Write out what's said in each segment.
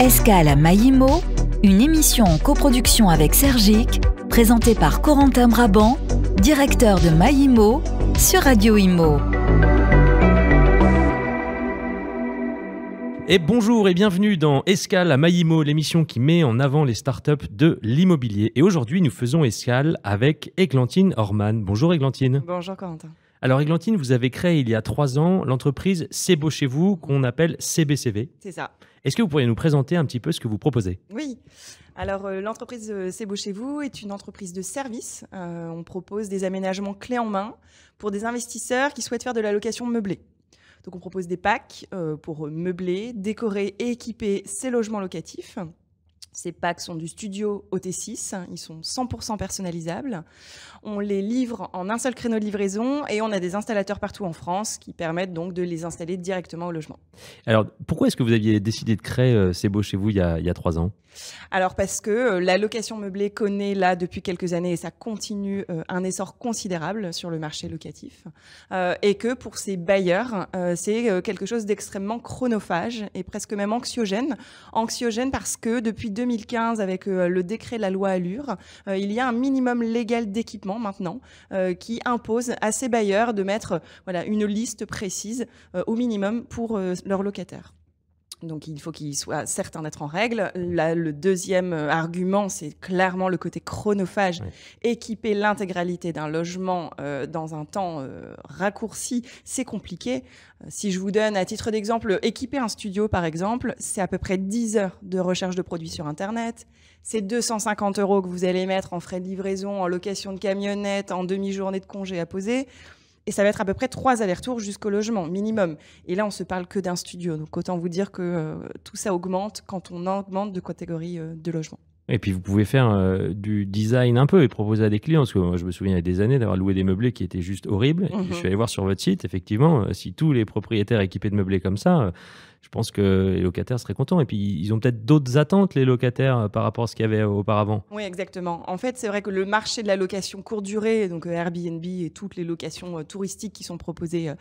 Escale à Maïmo, une émission en coproduction avec Sergic, présentée par Corentin Brabant, directeur de Maïmo, sur Radio Imo. Et bonjour et bienvenue dans Escale à Maïmo, l'émission qui met en avant les startups de l'immobilier. Et aujourd'hui, nous faisons escale avec Églantine Orman. Bonjour Églantine. Bonjour Corentin. Alors Églantine, vous avez créé il y a 3 ans l'entreprise C'est beau chez vous, qu'on appelle CBCV. C'est ça. Est-ce que vous pourriez nous présenter un petit peu ce que vous proposez ? Oui. Alors l'entreprise C'est beau chez vous est une entreprise de service. On propose des aménagements clés en main pour des investisseurs qui souhaitent faire de la location meublée. Donc on propose des packs pour meubler, décorer et équiper ces logements locatifs. Ces packs sont du studio au T6, ils sont 100% personnalisables. On les livre en un seul créneau de livraison et on a des installateurs partout en France qui permettent donc de les installer directement au logement. Alors pourquoi est-ce que vous aviez décidé de créer C'est beau chez vous il y a 3 ans ? Alors parce que la location meublée connaît là depuis quelques années et ça continue un essor considérable sur le marché locatif et que pour ces bailleurs, c'est quelque chose d'extrêmement chronophage et presque même anxiogène. Anxiogène parce que depuis 2015, avec le décret de la loi Allure, il y a un minimum légal d'équipement maintenant qui impose à ces bailleurs de mettre une liste précise au minimum pour leurs locataires. Donc, il faut qu'ils soient certains d'être en règle. Là, le deuxième argument, c'est clairement le côté chronophage. Ouais. Équiper l'intégralité d'un logement dans un temps raccourci, c'est compliqué. Si je vous donne à titre d'exemple, équiper un studio, par exemple, c'est à peu près 10 heures de recherche de produits sur Internet. C'est 250 € que vous allez mettre en frais de livraison, en location de camionnette, en demi-journée de congé à poser. Et ça va être à peu près 3 allers-retours jusqu'au logement, minimum. Et là, on ne se parle que d'un studio. Donc, autant vous dire que tout ça augmente quand on augmente de catégorie de logement. Et puis, vous pouvez faire du design un peu et proposer à des clients. Parce que moi, je me souviens il y a des années d'avoir loué des meublés qui étaient juste horribles. Je suis allé voir sur votre site, effectivement, si tous les propriétaires équipés de meublés comme ça, je pense que les locataires seraient contents. Et puis, ils ont peut-être d'autres attentes, les locataires, par rapport à ce qu'il y avait auparavant. Oui, exactement. En fait, c'est vrai que le marché de la location courte durée, donc Airbnb et toutes les locations touristiques qui sont proposées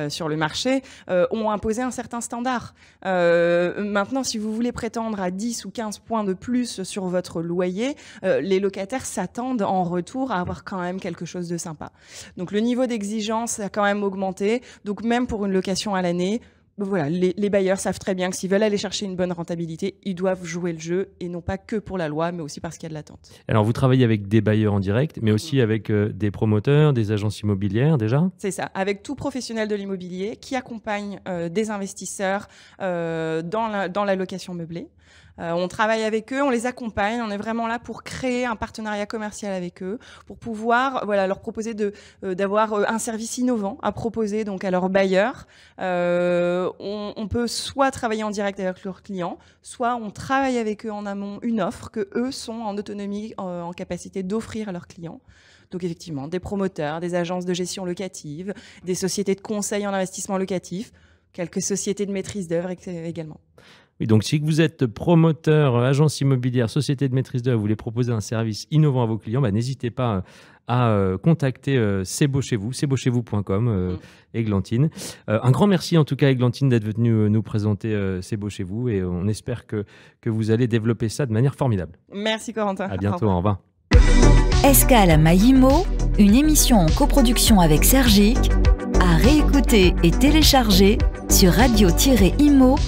sur le marché, ont imposé un certain standard. Maintenant, si vous voulez prétendre à 10 ou 15 points de plus sur votre loyer, les locataires s'attendent en retour à avoir quand même quelque chose de sympa. Donc, le niveau d'exigence a quand même augmenté. Donc, même pour une location à l'année, voilà, les bailleurs savent très bien que s'ils veulent aller chercher une bonne rentabilité, ils doivent jouer le jeu et non pas que pour la loi, mais aussi parce qu'il y a de l'attente. Alors, vous travaillez avec des bailleurs en direct, mais aussi avec des promoteurs, des agences immobilières déjà ? C'est ça, avec tout professionnel de l'immobilier qui accompagne des investisseurs dans la location meublée. On travaille avec eux, on les accompagne, on est vraiment là pour créer un partenariat commercial avec eux, pour pouvoir leur proposer d'avoir un service innovant à proposer donc à leurs bailleurs. On peut soit travailler en direct avec leurs clients, soit on travaille avec eux en amont une offre que eux sont en autonomie, en capacité d'offrir à leurs clients. Donc effectivement, des promoteurs, des agences de gestion locative, des sociétés de conseil en investissement locatif, quelques sociétés de maîtrise d'œuvre également. Oui, donc si vous êtes promoteur, agence immobilière, société de maîtrise d'œuvre, vous voulez proposer un service innovant à vos clients, n'hésitez pas à contacter C'est beau chez vous, c'estbeauchezvous.com, Églantine. Un grand merci en tout cas Églantine d'être venue nous présenter C'est beau chez vous et on espère que vous allez développer ça de manière formidable. Merci Corentin. À bientôt, au revoir. Escale à Maïmo, une émission en coproduction avec Sergic, à réécouter et télécharger sur radio-imo.fr.